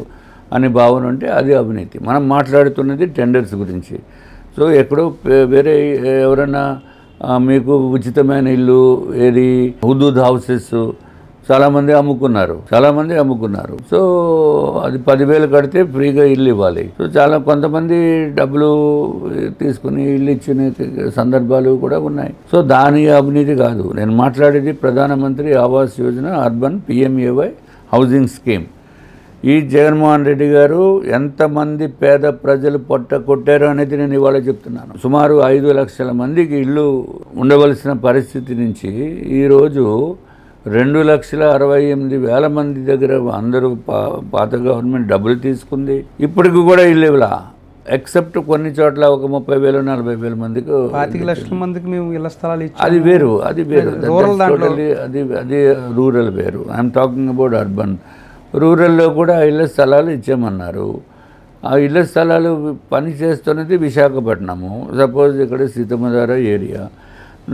అనే భావన ఉంటే అది అవినీతి. మనం మాట్లాడుతున్నది టెండర్స్ గురించి. సో ఎక్కడో వేరే ఎవరైనా మీకు ఉచితమైన ఇల్లు ఏది హుదూద్ హౌసెస్ చాలామంది అమ్ముకున్నారు. సో అది 10,000 కడితే ఫ్రీగా ఇల్లు ఇవ్వాలి. సో కొంతమంది డబ్బులు తీసుకుని ఇల్లు ఇచ్చిన సందర్భాలు కూడా ఉన్నాయి. సో దాని అవినీతి కాదు. నేను మాట్లాడేది ప్రధానమంత్రి Awas Yojana urban PMAY housing scheme. ఈ జగన్మోహన్ రెడ్డి గారు ఎంతమంది పేద ప్రజలు పొట్ట కొట్టారు అనేది నేను ఇవాళ చెప్తున్నాను. సుమారు 5 లక్షల మందికి ఇల్లు ఉండవలసిన పరిస్థితి నుంచి ఈరోజు 2,68,000 మంది దగ్గర అందరూ పాత గవర్నమెంట్ డబ్బులు తీసుకుంది. ఇప్పటికి కూడా ఇల్లు ఇవ్వలా. ఎక్సెప్ట్ కొన్ని చోట్ల ఒక 30,000 40,000 మందికి 25 లక్షల మందికి మేము ఇళ్ల స్థలాలు ఇచ్చాము. అది వేరు రూరల్ దాంట్లో అది రూరల్ వేరు. I'm talking about urban. రూరల్లో కూడా ఇళ్ల స్థలాలు ఇచ్చామన్నారు. ఆ ఇళ్ల స్థలాలు పని చేస్తున్నది విశాఖపట్నము. సపోజ్ ఇక్కడ సీతమ్మధార ఏరియా,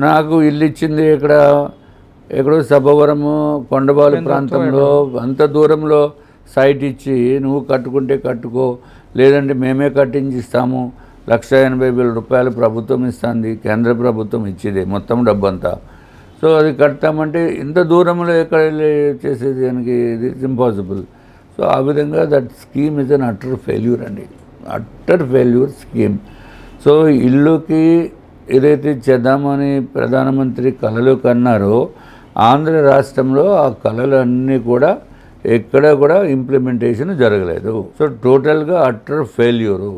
నాకు ఇల్లు ఇచ్చింది ఎక్కడో సభవరము కొండబాలు ప్రాంతంలో, అంత దూరంలో సైట్ ఇచ్చి నువ్వు కట్టుకుంటే కట్టుకో, లేదంటే మేమే కట్టించి ఇస్తాము, 1,80,000 రూపాయలు ప్రభుత్వం ఇస్తుంది, కేంద్ర ప్రభుత్వం ఇచ్చేది మొత్తం డబ్బంతా. సో అది కడతామంటే ఇంత దూరంలో ఎక్కడ చేసేది దానికి ఇట్స్ ఇంపాసిబుల్. సో ఆ విధంగా that scheme is an utter failure అండి, అటర్ ఫెయిల్యూర్ స్కీమ్. సో ఇల్లుకి ఏదైతే చేద్దామని ప్రధానమంత్రి కలలు కన్నారో ఆంధ్ర రాష్ట్రంలో ఆ కళలు అన్నీ కూడా ఎక్కడ కూడా ఇంప్లిమెంటేషన్ జరగలేదు. సో టోటల్గా అటర్ ఫెయిల్యూరు.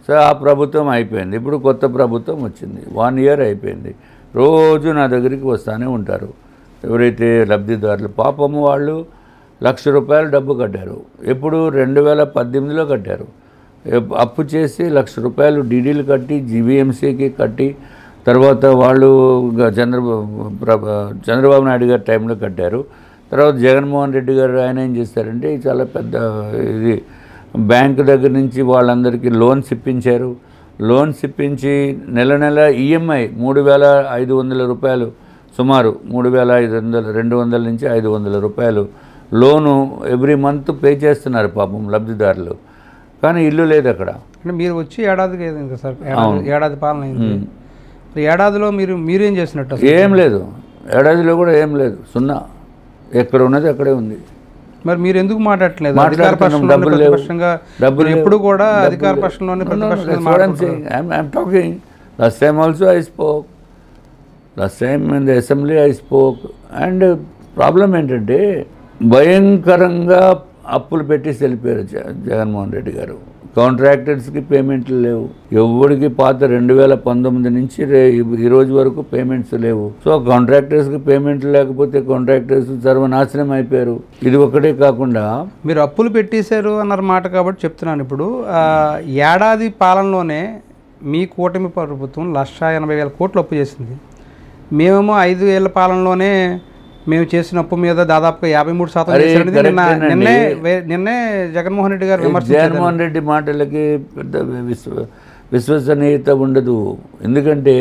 సో ఆ ప్రభుత్వం అయిపోయింది. ఇప్పుడు కొత్త ప్రభుత్వం వచ్చింది, 1 ఇయర్ అయిపోయింది. రోజు నా దగ్గరికి వస్తూనే ఉంటారు ఎవరైతే లబ్ధిదారులు. పాపము వాళ్ళు ₹1,00,000 డబ్బు కట్టారు. ఎప్పుడు 2018లో కట్టారు. అప్పు చేసి ₹1,00,000 డీడీలు కట్టి జీవీఎంసీకి కట్టి, తర్వాత వాళ్ళు చంద్రబాబు నాయుడు గారి టైంలో కట్టారు. తర్వాత జగన్మోహన్ రెడ్డి గారు ఆయన ఏం చేస్తారంటే చాలా పెద్ద ఇది బ్యాంకు దగ్గర నుంచి వాళ్ళందరికీ లోన్స్ ఇప్పించారు. లోన్స్ ఇప్పించి నెల నెల ఈఎంఐ ₹3,500 సుమారు 200 నుంచి 500 రూపాయలు లోను ఎవ్రీ మంత్ పే చేస్తున్నారు పాపం లబ్ధిదారులు. కానీ ఇల్లు లేదు అక్కడ. అంటే మీరు వచ్చి ఏడాదికి అయింది సార్, ఏడాది పాలన అయింది. ఏడాదిలో మీరేం చేసినట్టు? ఏం లేదు, ఏడాదిలో కూడా ఏం లేదు, సున్నా. ఎక్కడ ఉన్నది అక్కడే ఉంది. మరి మీరు ఎందుకు మాట్లాడట్లేదు? అధికార డబ్బులు ఎప్పుడు కూడా అధికార పక్షంలోనే talking. Last time also I spoke, last time in the assembly I spoke. And problem ఏంటంటే భయంకరంగా అప్పులు పెట్టేసి వెళ్ళిపోయారు జగన్మోహన్ రెడ్డి గారు. కాంట్రాక్టర్స్కి పేమెంట్లు లేవు, ఎవరికి పాత 2019 నుంచి ఈ రోజు వరకు పేమెంట్స్ లేవు. సో కాంట్రాక్టర్స్కి పేమెంట్లు లేకపోతే కాంట్రాక్టర్స్ సర్వనాశనం అయిపోయారు. ఇది ఒకటే కాకుండా మీరు అప్పులు పెట్టేశారు అన్నారు మాట కాబట్టి చెప్తున్నాను. ఇప్పుడు ఏడాది పాలనలోనే మీ కూటమి ప్రభుత్వం 1,80,000 కోట్లు అప్పు చేసింది. మేమేమో 5 ఏళ్ల పాలనలోనే మేము చేసిన అప్పు మీద దాదాపుగా 53% నిన్నే జగన్మోహన్ రెడ్డి గారు విమర్శించారు. జగన్మోహన్ రెడ్డి మాటలకి పెద్ద విశ్వసనీయత ఉండదు. ఎందుకంటే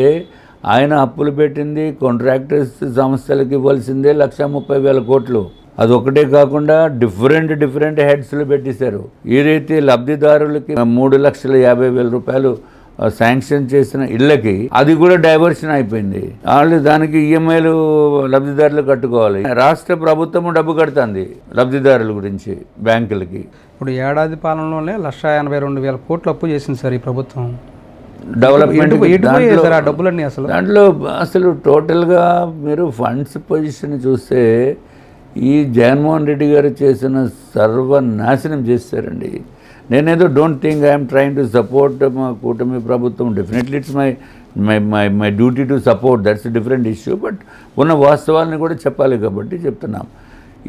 ఆయన అప్పులు పెట్టింది కాంట్రాక్టర్స్ సంస్థలకు ఇవ్వాల్సిందే 1,30,000 కోట్లు. అదొకటే కాకుండా డిఫరెంట్ హెడ్స్లో పెట్టేశారు. ఏదైతే లబ్ధిదారులకి 3,50,000 రూపాయలు శాంక్షన్ చేసిన ఇళ్ళకి అది కూడా డైవర్షన్ అయిపోయింది. వాళ్ళు దానికి ఈఎంఐలు లబ్ధిదారులు కట్టుకోవాలి. రాష్ట్ర ప్రభుత్వం డబ్బు కడుతుంది లబ్ధిదారుల గురించి బ్యాంకులకి. ఇప్పుడు ఏడాది పాలనలోనే 1,82,000 కోట్లు అప్పు చేసింది సార్ ఈ ప్రభుత్వం. డెవలప్మెంట్ డబ్బులన్నీ దాంట్లో అసలు టోటల్గా మీరు ఫండ్స్ పొజిషన్ చూస్తే ఈ జగన్మోహన్ రెడ్డి గారు చేసిన సర్వనాశనం చేస్తారండి. నేనేదో don't think I'm trying to support మా కూటమి ప్రభుత్వం. Definitely it's my duty to support, that's different issue. But ఉన్న వాస్తవాలని కూడా చెప్పాలి కాబట్టి చెప్తున్నాం.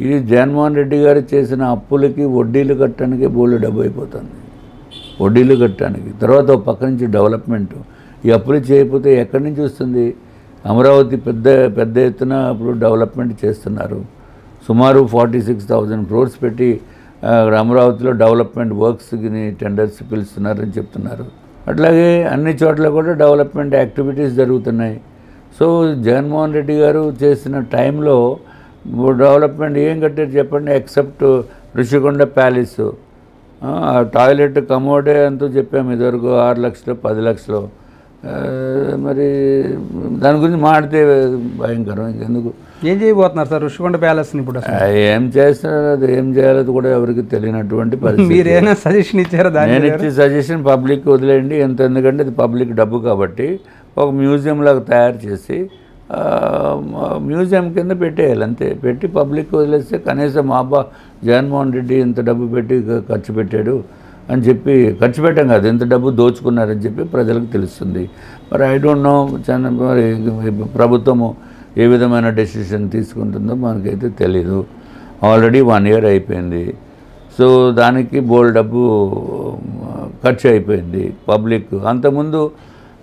ఈ జగన్మోహన్ రెడ్డి గారు చేసిన అప్పులకి వడ్డీలు కట్టడానికి బోళ్ళు డబ్బు అయిపోతుంది. వడ్డీలు కట్టడానికి తర్వాత ఒక పక్క నుంచి డెవలప్మెంట్. ఈ అప్పులు చేయకపోతే ఎక్కడి నుంచి వస్తుంది? అమరావతి పెద్ద ఎత్తున ఇప్పుడు డెవలప్మెంట్ చేస్తున్నారు. సుమారు 46,000 crores పెట్టి అమరావతిలో డెవలప్మెంట్ వర్క్స్కి టెండర్స్ పిలుస్తున్నారని చెప్తున్నారు. అట్లాగే అన్ని చోట్ల కూడా డెవలప్మెంట్ యాక్టివిటీస్ జరుగుతున్నాయి. సో జగన్మోహన్ రెడ్డి గారు చేసిన టైంలో డెవలప్మెంట్ ఏం కట్టారు చెప్పండి? ఎక్సెప్ట్ ఋషికొండ ప్యాలెస్, టాయిలెట్ కమోడే అంటూ చెప్పాము ఇదివరకు 6 లక్షలు 10 లక్షలు. మరి దాని గురించి మాడితే భయంకరం. ఇంకెందుకు ఏం చేయబోతున్నారు సార్ ఋషికొండ ప్యాలెస్ని? ఇప్పుడు ఏం చేస్తున్నారు, అది ఏం చేయాలో కూడా ఎవరికి తెలియనటువంటి పరిస్థితి. మీరేనా సజెషన్ ఇచ్చారా? నేను ఇచ్చే సజెషన్ పబ్లిక్ వదిలేయండి. ఎందుకంటే అది పబ్లిక్ డబ్బు కాబట్టి ఒక మ్యూజియం లాగా తయారు చేసి మ్యూజియం కింద పెట్టేయాలి అంతే. పెట్టి పబ్లిక్ వదిలేస్తే కనీసం జగన్మోహన్ రెడ్డి ఇంత డబ్బు పెట్టి ఖర్చు పెట్టాడు అని చెప్పి, ఖర్చు పెట్టాం కాదు ఇంత డబ్బు దోచుకున్నారని చెప్పి ప్రజలకు తెలుస్తుంది. మరి ఐ డోంట్ నో మరి ప్రభుత్వము ఏ విధమైన డెసిషన్ తీసుకుంటుందో మనకైతే తెలీదు. ఆల్రెడీ 1 year అయిపోయింది. సో దానికి బోల్డ్ డబ్బు ఖర్చు అయిపోయింది పబ్లిక్. అంతకుముందు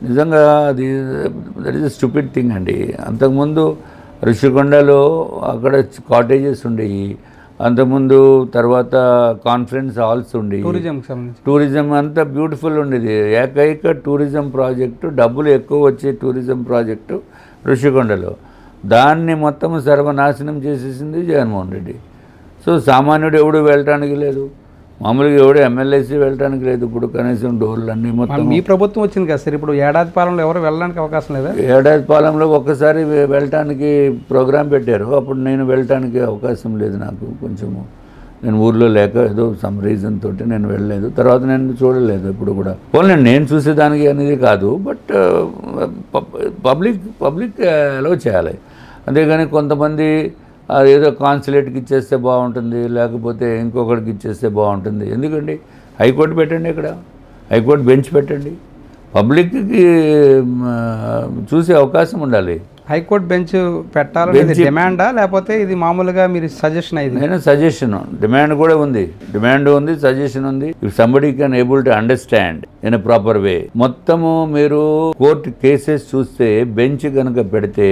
నిజంగా అది దట్ ఈస్ స్టూపిడ్ థింగ్ అండి. అంతకుముందు ఋషికొండలో అక్కడ కాటేజెస్ ఉండేవి, అంతకుముందు తర్వాత కాన్ఫరెన్స్ హాల్స్ ఉండేవి, టూరిజం అంతా బ్యూటిఫుల్ ఉండేది. ఏకైక టూరిజం ప్రాజెక్టు, డబ్బులు ఎక్కువ వచ్చే టూరిజం ప్రాజెక్టు ఋషికొండలో. దాన్ని మొత్తం సర్వనాశనం చేసేసింది జగన్మోహన్ రెడ్డి. సో సామాన్యుడు ఎవడు వెళ్ళటానికి లేదు, మామూలుగా ఎవడు ఎమ్మెల్యేసీ వెళ్ళటానికి లేదు. ఇప్పుడు కనీసం డోర్లు అన్నీ మొత్తం మీ ప్రభుత్వం వచ్చింది కదా సార్, ఇప్పుడు ఏడాది పాలనలో ఎవరు వెళ్ళడానికి అవకాశం లేదా? ఏడాది పాలనలో ఒక్కసారి వెళ్ళటానికి ప్రోగ్రాం పెట్టారు, అప్పుడు నేను వెళ్ళటానికి అవకాశం లేదు నాకు. కొంచెము నేను ఊర్లో లేక ఏదో సమ్ రీజన్ తోటి నేను వెళ్ళలేదు. తర్వాత నేను చూడలేదు ఇప్పుడు కూడా. పోనీ నేను చూసేదానికి అనేది కాదు, బట్ పబ్లిక్ అలౌ చేయాలి. అంతేగాని కొంతమంది ఏదో కాన్సులేట్కి ఇచ్చేస్తే బాగుంటుంది, లేకపోతే ఇంకొకరికి ఇచ్చేస్తే బాగుంటుంది. ఎందుకండి, హైకోర్టు పెట్టండి, ఇక్కడ హైకోర్టు బెంచ్ పెట్టండి. పబ్లిక్కి చూసే అవకాశం ఉండాలి. హైకోర్టు బెంచ్ పెట్టాలని డిమాండా, లేకపోతే ఇది మామూలుగా మీరు సజెషన్ అయింది? నేను సజెషన్, డిమాండ్ కూడా ఉంది, డిమాండ్ ఉంది, సజెషన్ ఉంది. If somebody can able to understand in a proper way. మొత్తము మీరు కోర్టు కేసెస్ చూస్తే బెంచ్ కనుక పెడితే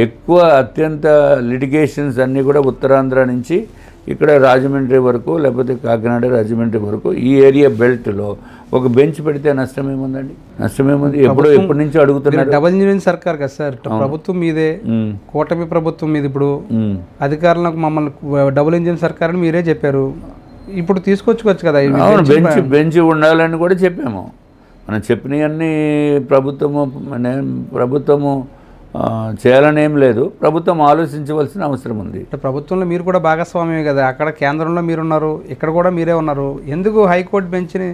ఎక్కువ అత్యంత లిటిగేషన్స్ అన్నీ కూడా ఉత్తరాంధ్ర నుంచి ఇక్కడ రాజమండ్రి వరకు, లేకపోతే కాకినాడ రాజమండ్రి వరకు ఈ ఏరియా బెల్ట్లో ఒక బెంచ్ పెడితే నష్టం ఏముందండి? నష్టం ఏముంది? ఎప్పటి నుంచి అడుగుతున్నారు. డబుల్ ఇంజిన్ సర్కార్ కదా సార్, ప్రభుత్వం మీదే, కూటమి ప్రభుత్వం మీద. ఇప్పుడు అధికారులకు మమ్మల్ని డబుల్ ఇంజిన్ సర్కార్ అని మీరే చెప్పారు, ఇప్పుడు తీసుకొచ్చుకోవచ్చు కదా. బెంచ్ ఉండాలని కూడా చెప్పాము. మనం చెప్పినవన్నీ ప్రభుత్వము చేయాలని ఏం లేదు, ప్రభుత్వం ఆలోచించవలసిన అవసరం ఉంది. ప్రభుత్వంలో మీరు కూడా భాగస్వామ్యమే కదా, అక్కడ కేంద్రంలో మీరున్నారు, ఇక్కడ కూడా మీరే ఉన్నారు. ఎందుకు హైకోర్టు బెంచ్ని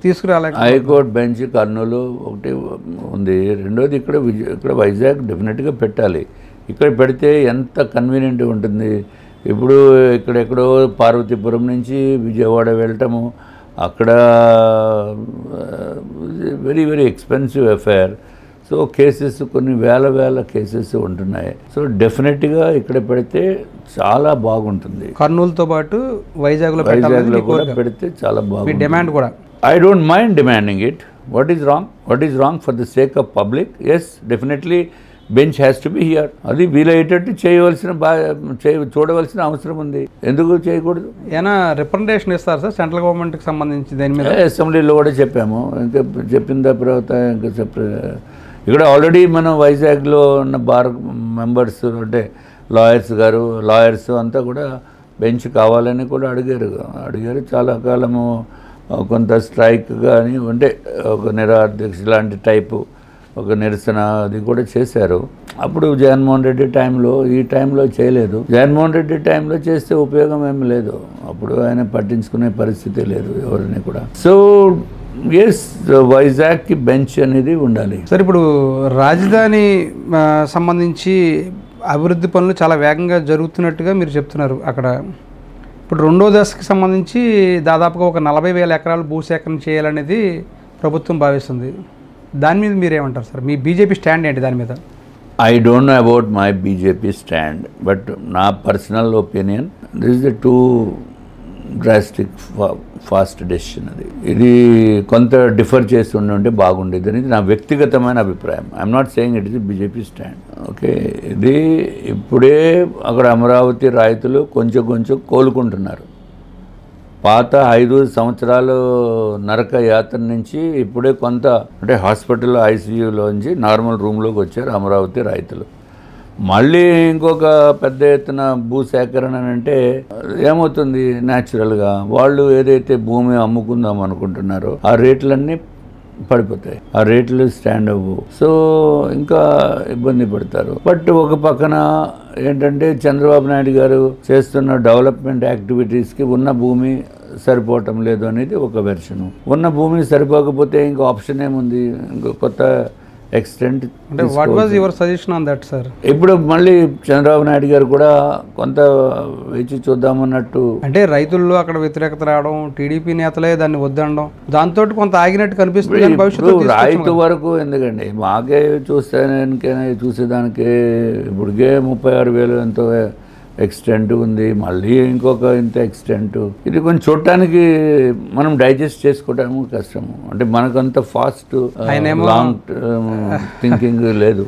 తీసుకురాలే? హైకోర్టు బెంచ్ కర్నూలు ఒకటి ఉంది, రెండోది ఇక్కడ వైజాగ్ డెఫినెట్గా పెట్టాలి. ఇక్కడ పెడితే ఎంత కన్వీనియంట్ ఉంటుంది. ఇప్పుడు ఇక్కడెక్కడో పార్వతీపురం నుంచి విజయవాడ వెళ్ళటము, అక్కడ very very expensive affair. So cases కొన్ని వేల కేసెస్ ఉంటున్నాయి. సో డెఫినెట్గా ఇక్కడ పెడితే చాలా బాగుంటుంది. కర్నూలుతో పాటు వైజాగ్లో కూడా పెడితే చాలా బాగుంటుంది. డిమాండ్ కూడా I don't mind demanding it. What is wrong? What is wrong for the sake of public? Yes, definitely bench has to be here. అది వీలయ్యేటట్టు చూడవలసిన అవసరం ఉంది. ఎందుకు చేయకూడదు? ఏమైనా రిప్రజెంటేషన్ ఇస్తారు సార్ సెంట్రల్ గవర్నమెంట్కి సంబంధించి దాని మీద? అసెంబ్లీలో కూడా చెప్పాము. ఇంకా చెప్పిన తర్వాత ఇంకా ఇక్కడ ఆల్రెడీ మనం వైజాగ్లో ఉన్న బార్ మెంబర్స్ అంటే లాయర్స్ అంతా కూడా బెంచ్ కావాలని కూడా అడిగారు. చాలా కాలము కొంత స్ట్రైక్ కానీ అంటే ఒక నిరాధ్యక్ష లాంటి టైపు ఒక నిరసన అది కూడా చేశారు. అప్పుడు జగన్మోహన్ రెడ్డి టైంలో, ఈ టైంలో చేయలేదు. జగన్మోహన్ రెడ్డి టైంలో చేస్తే ఉపయోగం ఏమి లేదు, అప్పుడు ఆయన పట్టించుకునే పరిస్థితి లేదు ఎవరిని కూడా. సో ఎస్, వైజాగ్కి బెంచ్ అనేది ఉండాలి. సార్, ఇప్పుడు రాజధాని సంబంధించి అభివృద్ధి పనులు చాలా వేగంగా జరుగుతున్నట్టుగా మీరు చెప్తున్నారు. అక్కడ ఇప్పుడు రెండో దశకి సంబంధించి దాదాపుగా ఒక 40,000 ఎకరాలు భూసేకరణ చేయాలనేది ప్రభుత్వం భావిస్తుంది. దాని మీద మీరేమంటారు సార్? మీ బీజేపీ స్టాండ్ ఏంటి దాని మీద? I don't know about my BJP stand, but నా personal opinion this is the too drastic fast decision. ఇది కొంత డిఫర్ చేసి ఉంటే బాగుండేది అనేది నా వ్యక్తిగతమైన అభిప్రాయం. I'm not saying it is BJP stand. Okay, ఇది ఇప్పుడే అక్కడ అమరావతి రైతులు కొంచెం కోలుకుంటున్నారు. పాత 5 సంవత్సరాలు నరక యాత్ర నుంచి ఇప్పుడే కొంత అంటే హాస్పిటల్ ఐసీయూలోంచి నార్మల్ రూమ్లోకి వచ్చారు అమరావతి రైతులు. మళ్ళీ ఇంకొక పెద్ద ఎత్తున భూసేకరణ అంటే ఏమవుతుంది? న్యాచురల్గా వాళ్ళు ఏదైతే భూమి అమ్ముకుందాం అనుకుంటున్నారో ఆ రేట్లన్నీ పడిపోతాయి, ఆ రేట్లు స్టాండ్ అవ్వు. సో ఇంకా ఇబ్బంది పడతారు. బట్ ఒక పక్కన ఏంటంటే చంద్రబాబు నాయుడు గారు చేస్తున్న డెవలప్మెంట్ యాక్టివిటీస్కి ఉన్న భూమి సరిపోవటం లేదు అనేది ఒక వెర్షను. ఉన్న భూమి సరిపోకపోతే ఇంకా ఆప్షన్ ఏముంది? ఇంకో కొత్త ఎక్స్టెంట్. అంటే what was your suggestion on that sir? ఇప్పుడు మళ్ళీ చంద్రబాబు నాయుడు గారు కూడా కొంత వేచి చూద్దామన్నట్టు. అంటే రైతుల్లో అక్కడ వ్యతిరేకత రావడం, టీడీపీ నేతలే దాన్ని వద్దనడం, దాంతో కొంత ఆగినట్టు కనిపిస్తుంది. భవిష్యత్తు రైతు వరకు ఎందుకండి, మాకే చూసేదానికే ఇప్పటికే 36,000 ఎంతో ఎక్స్టెంట్ ఉంది, మళ్ళీ ఇంకొక ఇంత ఎక్స్టెంట్. ఇది కొంచెం చూడటానికి మనం డైజెస్ట్ చేసుకోవటము కష్టము. అంటే మనకంత ఫాస్ట్ లాంగ్ థింకింగ్ లేదు.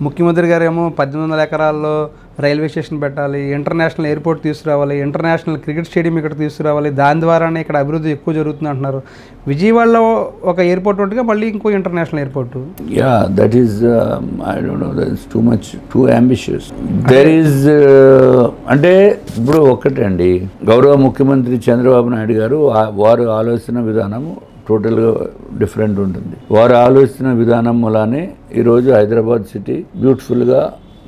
ముఖ్యమంత్రి గారు ఏమో 1800 ఎకరాల్లో రైల్వే స్టేషన్ పెట్టాలి, ఇంటర్నేషనల్ ఎయిర్పోర్ట్ తీసుకురావాలి, ఇంటర్నేషనల్ క్రికెట్ స్టేడియం ఇక్కడ తీసుకురావాలి, దాని ద్వారానే ఇక్కడ అభివృద్ధి ఎక్కువ జరుగుతుంది అంటున్నారు. విజయవాడలో ఒక ఎయిర్పోర్ట్ ఉంటుందిగా, మళ్ళీ ఇంకో international airport. Yeah, that is I don't no, that is too much, two ambitious. There is అంటే ఇప్పుడు ఒక్కటండి, గౌరవ ముఖ్యమంత్రి చంద్రబాబు నాయుడు గారు వారు ఆలోచన విధానము టోటల్గా డిఫరెంట్ ఉంటుంది. వారు ఆలోచన విధానం వల్లనే ఈరోజు హైదరాబాద్ సిటీ బ్యూటిఫుల్గా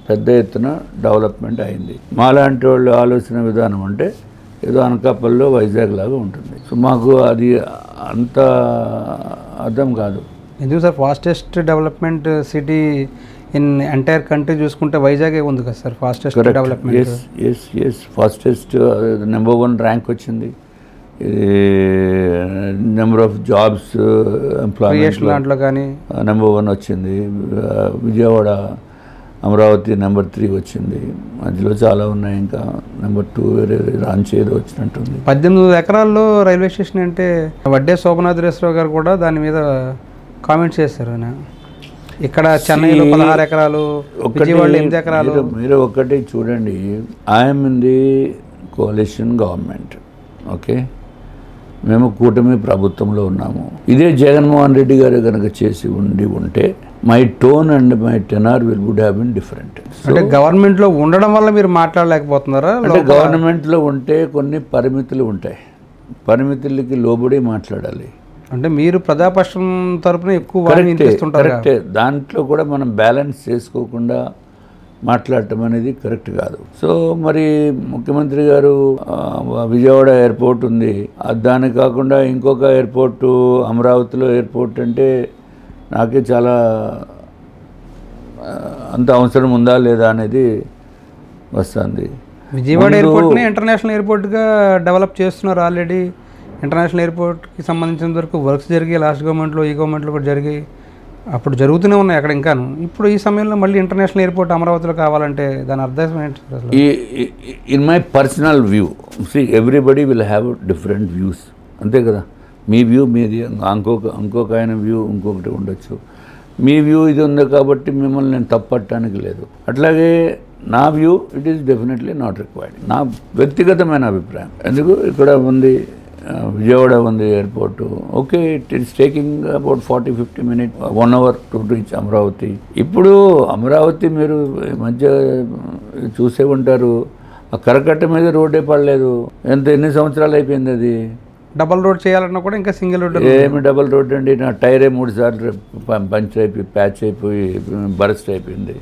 పెద్ద ఎత్తున డెవలప్మెంట్ అయింది. మాలాంటి వాళ్ళు ఆలోచన విధానం అంటే ఏదో అనకాపల్లిలో వైజాగ్ లాగా ఉంటుంది. సో మాకు అది అంత అర్థం కాదు. ఎందుకు sir, fastest development city in entire country చూసుకుంటే వైజాగే ఉంది కదా sir fastest development. Yes fastest number 1 rank వచ్చింది. నెంబర్ ఆఫ్ జాబ్స్ ఎంప్లాయ్మెంట్లో కానీ నెంబర్ 1 వచ్చింది. విజయవాడ, అమరావతి నెంబర్ 3 వచ్చింది. మధ్యలో చాలా ఉన్నాయి, ఇంకా నెంబర్ 2 వేరే రాంచి ఏదో వచ్చినట్టుంది. 1800 ఎకరాల్లో రైల్వే స్టేషన్ అంటే వడ్డే శోభనాథరేశ్వరరావు గారు కూడా దాని మీద కామెంట్స్ చేశారు. ఆయన ఇక్కడ చెన్నైలో 16 ఎకరాలు, విజయవాడలో 8 ఎకరాలు. మీరు ఒకటి చూడండి, I'm in the కోalition government, okay, మేము కూటమి ప్రభుత్వంలో ఉన్నాము. ఇదే జగన్మోహన్ రెడ్డి గారు కనుక చేసి ఉంటే my tone and my tenor would have been different. అంటే గవర్నమెంట్లో ఉండడం వల్ల మీరు మాట్లాడలేకపోతున్నారా? అంటే గవర్నమెంట్లో ఉంటే కొన్ని పరిమితులు ఉంటాయి, పరిమితులకి లోబడి మాట్లాడాలి. అంటే మీరు ప్రజాపక్షం తరపున ఎక్కువ కరెక్టే, దాంట్లో కూడా మనం బ్యాలెన్స్ చేసుకోకుండా మాట్లాడటం అనేది కరెక్ట్ కాదు. సో మరి ముఖ్యమంత్రి గారు విజయవాడ ఎయిర్పోర్ట్ ఉంది, దాని కాకుండా ఇంకొక ఎయిర్పోర్టు అమరావతిలో ఎయిర్పోర్ట్ అంటే నాకే చాలా అంత అవసరం ఉందా లేదా అనేది వస్తుంది. విజయవాడ ఎయిర్పోర్ట్ని ఇంటర్నేషనల్ ఎయిర్పోర్ట్గా డెవలప్ చేస్తున్నారు ఆల్రెడీ. ఇంటర్నేషనల్ ఎయిర్పోర్ట్కి సంబంధించిన వరకు వర్క్స్ జరిగి లాస్ట్ గవర్నమెంట్లో, ఈ గవర్నమెంట్లో కూడా జరిగి అప్పుడు జరుగుతూనే ఉన్నాయి అక్కడ ఇంకాను. ఇప్పుడు ఈ సమయంలో మళ్ళీ ఇంటర్నేషనల్ ఎయిర్పోర్ట్ అమరావతిలో కావాలంటే దాని అర్థం ఏంటి? In my personal view, everybody will have different views, అంతే కదా. మీ వ్యూ మీది, ఇంకొక ఆయన వ్యూ ఇంకొకటి ఉండొచ్చు. మీ వ్యూ ఇది ఉంది కాబట్టి మిమ్మల్ని నేను తప్పట్టడానికి లేదు. అట్లాగే నా view it is definitely not required, నా వ్యక్తిగతమైన అభిప్రాయం. ఎందుకు ఇక్కడ ఉంది విజయవాడ ఉంది airport, okay, it is taking about 40-50 minutes, 1 hour to reach Amaravati. ఇప్పుడు అమరావతి మీరు మధ్య చూసే ఉంటారు, ఆ కరకట్ట మీద రోడ్డే పడలేదు. ఎన్ని సంవత్సరాలు అయిపోయింది అది. డబల్ రోడ్ చేయాలన్నా కూడా ఇంకా సింగిల్ రోడ్. ఏమి డబల్ రోడ్ అండి, నా టైరే 3 సార్లు పంచర్ అయిపోయి ప్యాచ్ అయిపోయి బరస్ట్ అయిపోయింది.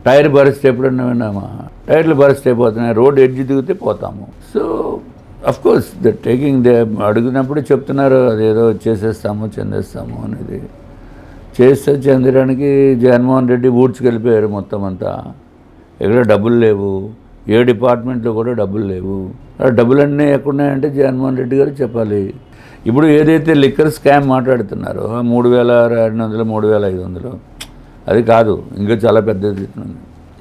టైర్ బరస్ట్ ఎప్పుడన్నా విన్నామా? టైర్లు బరస్ట్ అయిపోతున్నాయి, రోడ్ ఎడ్జ్ దిగితే పోతాము. So of course the taking they అడిగినప్పుడు చెప్తున్నారు అదేదో చేసేస్తాము చెందేస్తాము అనేది. చేస్తే చెందడానికి జగన్మోహన్ రెడ్డి ఊడ్చుకెళ్ళిపోయారు మొత్తం అంతా. ఎక్కడ డబ్బులు లేవు, ఏ డిపార్ట్మెంట్లో కూడా డబ్బులు లేవు. డబ్బులన్నీ ఎక్కడున్నాయంటే జగన్మోహన్ రెడ్డి గారు చెప్పాలి. ఇప్పుడు ఏదైతే లిక్కర్ స్కామ్ మాట్లాడుతున్నారో 3,200 3,500 అది కాదు, ఇంకా చాలా పెద్దది.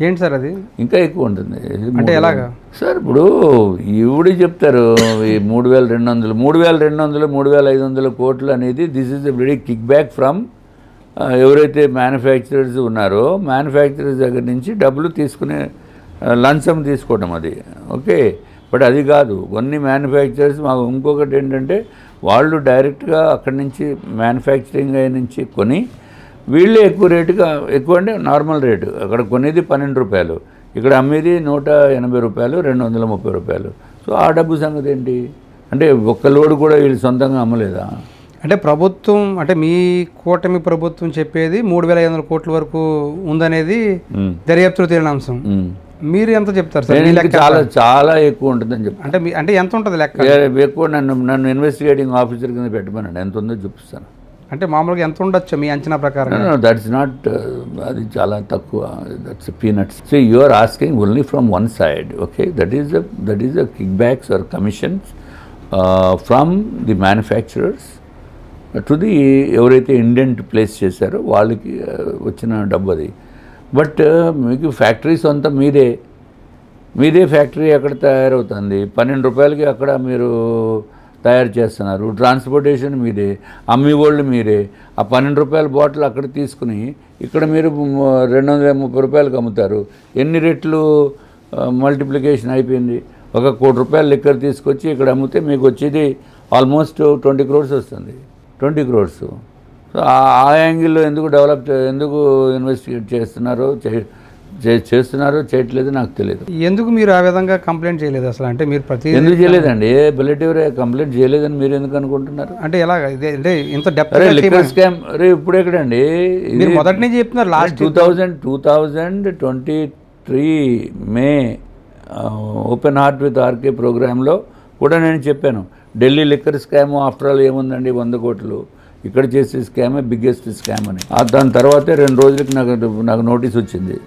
ఏంటి సార్ అది? ఇంకా ఎక్కువ ఉంటుంది. అంటే ఎలాగా సార్? ఇప్పుడు ఈవిడి చెప్తారు ఈ 3,200 3,500 కోట్లు అనేది this is a very kick back from ఎవరైతే మ్యానుఫ్యాక్చరర్స్ ఉన్నారో మ్యానుఫ్యాక్చరర్స్ దగ్గర నుంచి డబ్బులు తీసుకునే లంచం తీసుకోవడం అది, ఓకే. బట్ అది కాదు, కొన్ని మ్యానుఫ్యాక్చరర్స్ మాకు ఇంకొకటి ఏంటంటే వాళ్ళు డైరెక్ట్గా అక్కడి నుంచి మ్యానుఫ్యాక్చరింగ్ నుంచి కొని వీళ్ళే ఎక్కువ రేటుగా, ఎక్కువ అంటే నార్మల్ రేటు, అక్కడ కొనేది 12 రూపాయలు, ఇక్కడ అమ్మేది 180 రూపాయలు, 230 రూపాయలు. సో ఆ డబ్బు సంగతి ఏంటి? అంటే ఒక్క లోడు కూడా వీళ్ళు సొంతంగా అమ్మలేదా? అంటే ప్రభుత్వం, అంటే మీ కూటమి ప్రభుత్వం చెప్పేది 3,500 కోట్ల వరకు ఉందనేది దర్యాప్తులో తేలిన అంశం. మీరు ఎంత చెప్తారు సార్? చాలా చాలా ఎక్కువ ఉంటుందని చెప్తాను. అంటే ఎంత ఉంటుంది లెక్క? ఎక్కువ నన్ను ఇన్వెస్టిగేటింగ్ ఆఫీసర్ కింద పెట్టమనండి, ఎంత ఉందో చూపిస్తాను. అంటే మామూలుగా ఎంత ఉండొచ్చు మీ అంచనా ప్రకారం? దట్స్ నాట్, అది చాలా తక్కువ, that's peanuts. So you are asking only from one side, okay. That is the kickbacks or commissions from the manufacturers to the ఎవరైతే ఇండెంట్ ప్లేస్ చేశారో వాళ్ళకి వచ్చిన డబ్బు అది. బట్ మీకు ఫ్యాక్టరీస్ అంతా మీదే, మీదే ఫ్యాక్టరీ అక్కడ తయారవుతుంది, 12 రూపాయలకి అక్కడ మీరు తయారు చేస్తున్నారు, ట్రాన్స్పోర్టేషన్ మీదే, అమ్మేవాళ్ళు మీరే. ఆ 12 రూపాయల బాటిల్ అక్కడ తీసుకుని ఇక్కడ మీరు 230 రూపాయలకు అమ్ముతారు. ఎన్ని రెట్లు మల్టిప్లికేషన్ అయిపోయింది? 1 కోటి రూపాయలు లిక్కర్ తీసుకొచ్చి ఇక్కడ అమ్మితే మీకు వచ్చేది ఆల్మోస్ట్ 20 crores వస్తుంది. 20 crores. సో ఆ యాంగిల్లో ఎందుకు ఇన్వెస్టిగేట్ చేస్తున్నారో చేయట్లేదు నాకు తెలియదు. ఎందుకు మీరు ఆ విధంగా కంప్లైంట్ చేయలేదు అసలు? అంటే మీరు ఎందుకు చేయలేదండి? బెల్లెటివరే కంప్లైంట్ చేయలేదని మీరు ఎందుకు అనుకుంటున్నారు? అంటే ఎలా అంటే ఇంత డెప్త్ లిక్కర్ స్కామ్ ఇప్పుడు ఎక్కడండి? మీరు మొదటి నుంచి చెప్తున్నారు. Last 2023 May open heart with RK ప్రోగ్రాంలో కూడా నేను చెప్పాను, Delhi liquor scam after all ఏముందండి, 100 కోట్లు, ఇక్కడ చేసే స్కామే బిగ్గెస్ట్ స్కామ్ అని. దాని తర్వాతే 2 రోజులకి నాకు నోటీస్ వచ్చింది.